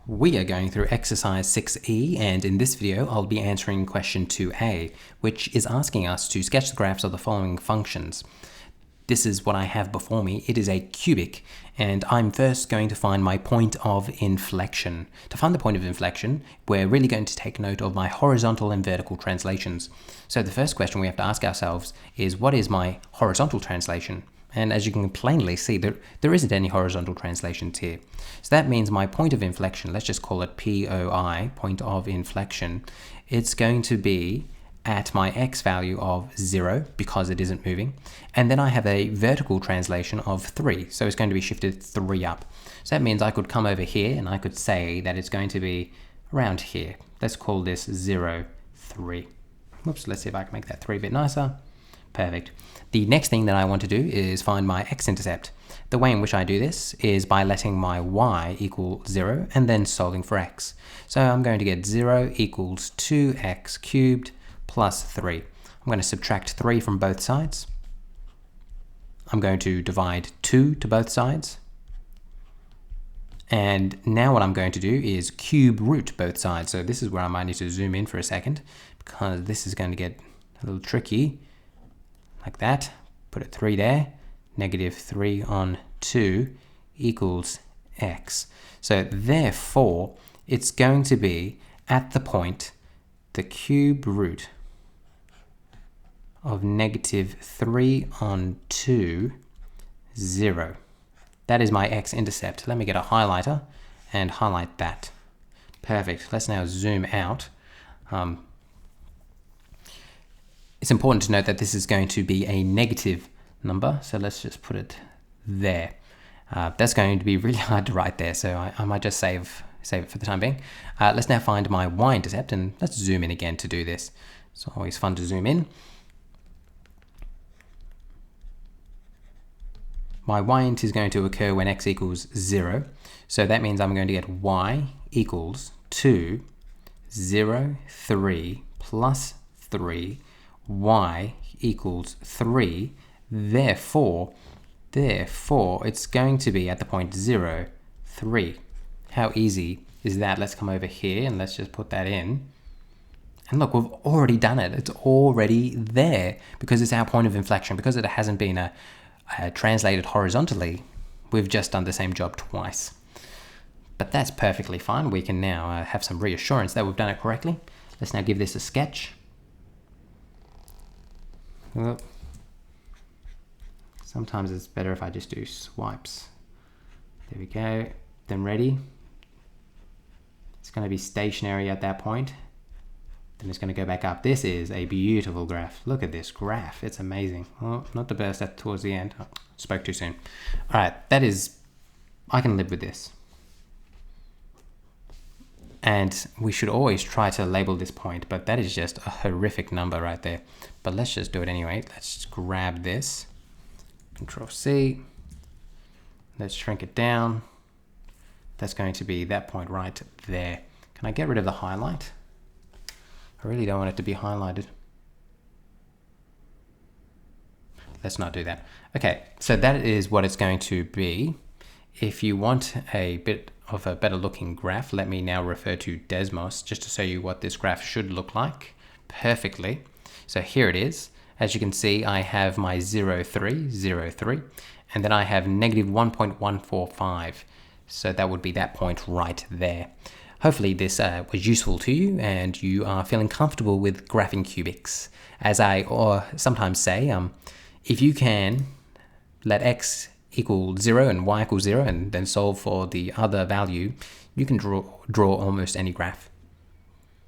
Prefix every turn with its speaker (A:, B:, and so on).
A: We are going through exercise 6E, and in this video I'll be answering question 2A, which is asking us to sketch the graphs of the following functions. This is what I have before me. It is a cubic, and I'm first going to find my point of inflection. To find the point of inflection, we're really going to take note of my horizontal and vertical translations. So the first question we have to ask ourselves is, what is my horizontal translation? And as you can plainly see, there isn't any horizontal translations here. So that means my point of inflection, let's just call it POI, point of inflection, it's going to be at my x value of 0 because it isn't moving. And then I have a vertical translation of 3, so it's going to be shifted 3 up. So that means I could come over here and I could say that it's going to be around here. Let's call this 0, 3. Whoops, let's see if I can make that 3 a bit nicer. Perfect. The next thing that I want to do is find my x-intercept. The way in which I do this is by letting my y equal 0 and then solving for x. So I'm going to get 0 equals 2x cubed plus 3. I'm going to subtract 3 from both sides. I'm going to divide 2 to both sides. And now what I'm going to do is cube root both sides. So this is where I might need to zoom in for a second, because this is going to get a little tricky. Like that, put a 3 there, negative 3 on 2 equals x. So therefore, it's going to be at the point, the cube root of negative 3 on 2, 0. That is my x-intercept. Let me get a highlighter and highlight that. Perfect. Let's now zoom out. It's important to note that this is going to be a negative number, so let's just put it there. That's going to be really hard to write there, so I might just save it for the time being. Let's now find my y-intercept, and let's zoom in again to do this. It's always fun to zoom in. My y-int is going to occur when x equals 0, so that means I'm going to get y equals 2, 0, 3 plus 3, y equals 3, therefore it's going to be at the point 0, 3. How easy is that? Let's come over here and let's just put that in. And look, we've already done it. It's already there because it's our point of inflection. Because it hasn't been translated horizontally, we've just done the same job twice. But that's perfectly fine. We can now have some reassurance that we've done it correctly. Let's now give this a sketch. Well, sometimes it's better if I just do swipes. There we go. Then ready. It's going to be stationary at that point. Then it's going to go back up. This is a beautiful graph. Look at this graph. It's amazing. Oh, not the best at towards the end. Oh, spoke too soon. All right, that is, I can live with this. And we should always try to label this point, but that is just a horrific number right there. But let's just do it anyway. Let's just grab this, Control C. Let's shrink it down. That's going to be that point right there. Can I get rid of the highlight? I really don't want it to be highlighted. Let's not do that. Okay, so that is what it's going to be. If you want a bit of a better looking graph, let me now refer to Desmos just to show you what this graph should look like perfectly. So here it is. As you can see, I have my 0, 3, 0, 3, and then I have negative 1.145. So that would be that point right there. Hopefully this was useful to you and you are feeling comfortable with graphing cubics. As I sometimes say, if you can let x equal 0 and y equals 0 and then solve for the other value, you can draw almost any graph.